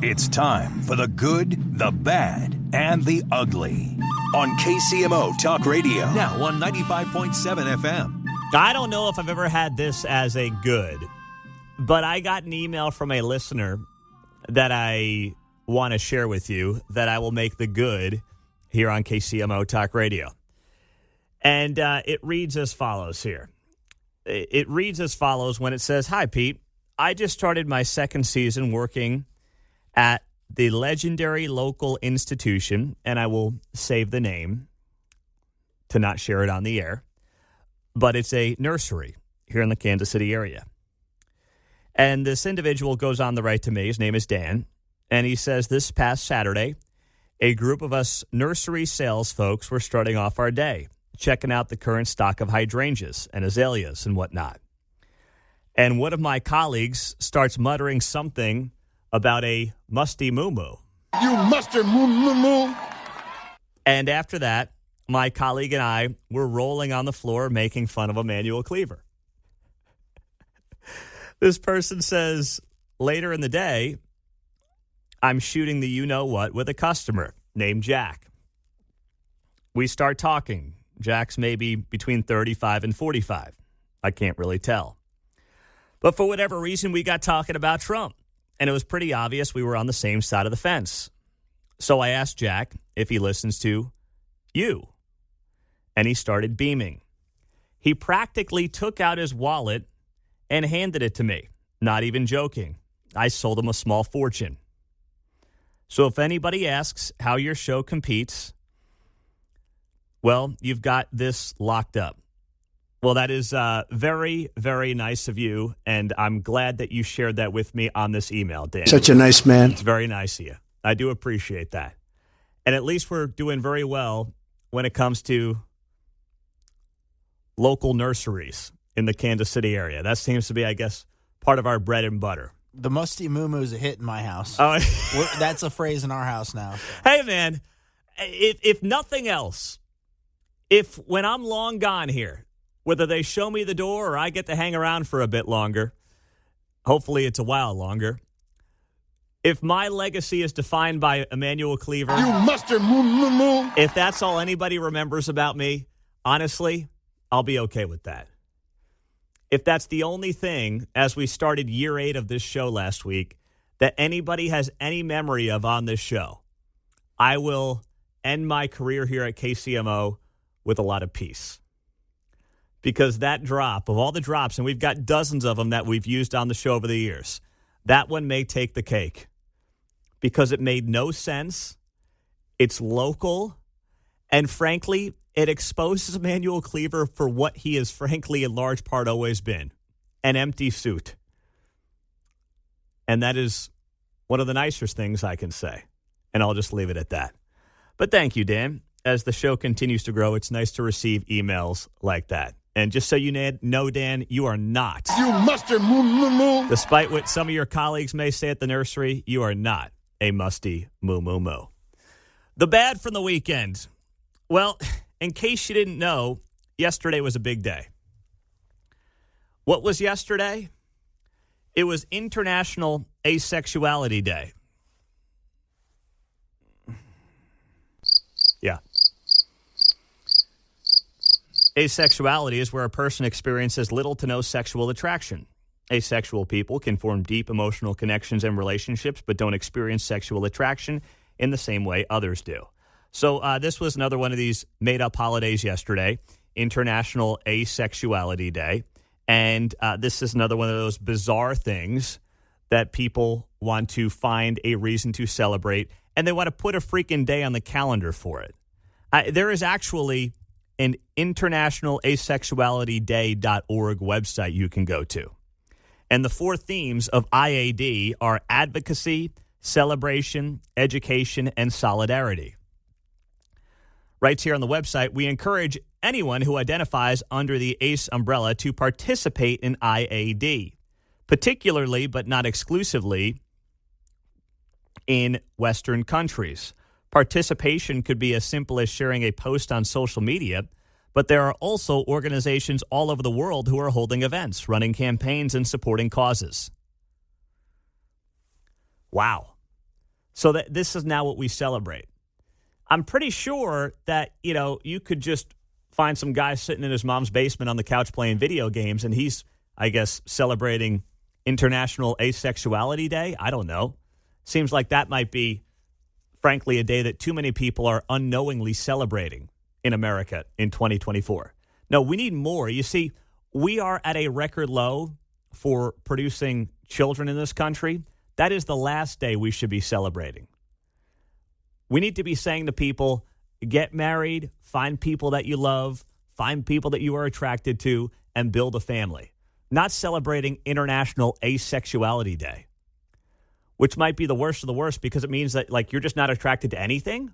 It's time for the good, the bad, and the ugly on KCMO Talk Radio. Now on 95.7 FM. I don't know if I've ever had this as a good, but I got an email from a listener that I want to share with you that I will make the good here on KCMO Talk Radio. And it reads as follows here. It reads as follows when it says, "Hi, Pete. I just started my second season working at the legendary local institution," and I will save the name to not share it on the air, but it's a nursery here in the Kansas City area. And this individual goes on the right to me. His name is Dan, and he says, "This past Saturday, a group of us nursery sales folks were starting off our day, checking out the current stock of hydrangeas and azaleas and whatnot. And one of my colleagues starts muttering something about a musty moo-moo. You mustard moo-moo-moo. And after that, my colleague and I were rolling on the floor making fun of Emmanuel Cleaver. This person says, later in the day, I'm shooting the you-know-what with a customer named Jack. We start talking. Jack's maybe between 35 and 45. I can't really tell. But for whatever reason, we got talking about Trump. And it was pretty obvious we were on the same side of the fence. So I asked Jack if he listens to you. And he started beaming. He practically took out his wallet and handed it to me. Not even joking. I sold him a small fortune. So if anybody asks how your show competes, well, you've got this locked up." Well, that is very, very nice of you, and I'm glad that you shared that with me on this email, Dan. Such a nice man. It's very nice of you. I do appreciate that. And at least we're doing very well when it comes to local nurseries in the Kansas City area. That seems to be, I guess, part of our bread and butter. The musty moo-moo is a hit in my house. Oh, That's a phrase in our house now. Hey, man, if nothing else, if when I'm long gone here, whether they show me the door or I get to hang around for a bit longer, hopefully it's a while longer, if my legacy is defined by Emmanuel Cleaver, You mustard moo-moo-moo. if that's all anybody remembers about me, honestly, I'll be okay with that. If that's the only thing, as we started year 8 of this show last week, that anybody has any memory of on this show, I will end my career here at KCMO with a lot of peace. Because that drop, of all the drops, and we've got dozens of them that we've used on the show over the years, that one may take the cake. Because it made no sense, it's local, and frankly, it exposes Emmanuel Cleaver for what he has frankly in large part always been, an empty suit. And that is one of the nicest things I can say. And I'll just leave it at that. But thank you, Dan. As the show continues to grow, it's nice to receive emails like that. And just so you know, Dan, you are not. You mustard moo-moo-moo. Despite what some of your colleagues may say at the nursery, you are not a musty moo-moo-moo. The bad from the weekend. Well, in case you didn't know, yesterday was a big day. What was yesterday? It was International Asexuality Day. Yeah. Asexuality is where a person experiences little to no sexual attraction. Asexual people can form deep emotional connections and relationships, but don't experience sexual attraction in the same way others do. So this was another one of these made-up holidays yesterday, International Asexuality Day. And this is another one of those bizarre things that people want to find a reason to celebrate, and they want to put a freaking day on the calendar for it. There is actually an internationalasexualityday.org website you can go to. And the 4 themes of IAD are advocacy, celebration, education, and solidarity. Right here on the website, we encourage anyone who identifies under the ACE umbrella to participate in IAD, particularly but not exclusively in Western countries. Participation could be as simple as sharing a post on social media, but there are also organizations all over the world who are holding events, running campaigns, and supporting causes. Wow. So that this is now what we celebrate. I'm pretty sure that, you could just find some guy sitting in his mom's basement on the couch playing video games, and he's, I guess, celebrating International Asexuality Day. I don't know. Seems like that might be, frankly, a day that too many people are unknowingly celebrating in America in 2024. No, we need more. You see, we are at a record low for producing children in this country. That is the last day we should be celebrating. We need to be saying to people, get married, find people that you love, find people that you are attracted to, and build a family. Not celebrating International Asexuality Day, which might be the worst of the worst because it means that, you're just not attracted to anything.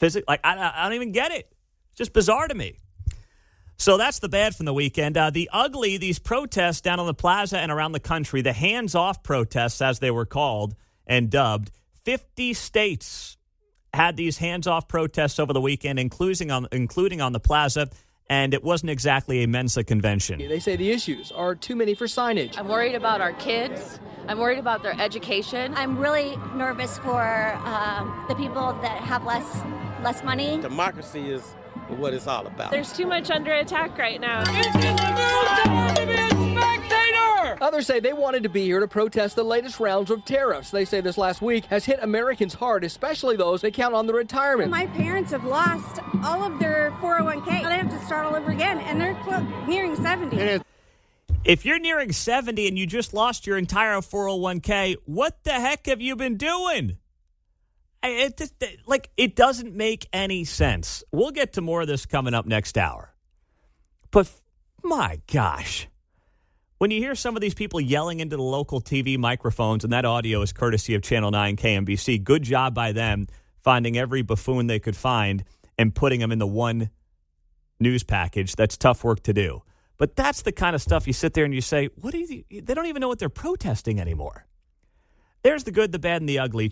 I don't even get it. It's just bizarre to me. So that's the bad from the weekend. The ugly, these protests down on the plaza and around the country, the hands-off protests, as they were called and dubbed, 50 states had these hands-off protests over the weekend, including on the plaza, and it wasn't exactly a Mensa convention. They say the issues are too many for signage. I'm worried about our kids. I'm worried about their education. I'm really nervous for the people that have less money. Democracy is what it's all about. There's too much under attack right now. Others say they wanted to be here to protest the latest rounds of tariffs. They say this last week has hit Americans hard, especially those that count on the retirement. My parents have lost all of their 401k. They have to start all over again, and they're nearing 70. If you're nearing 70 and you just lost your entire 401k, what the heck have you been doing? It doesn't make any sense. We'll get to more of this coming up next hour. But my gosh, when you hear some of these people yelling into the local TV microphones, and that audio is courtesy of Channel 9 KMBC, good job by them finding every buffoon they could find and putting them in the one news package. That's tough work to do. But that's the kind of stuff you sit there and you say, they don't even know what they're protesting anymore. There's the good, the bad, and the ugly.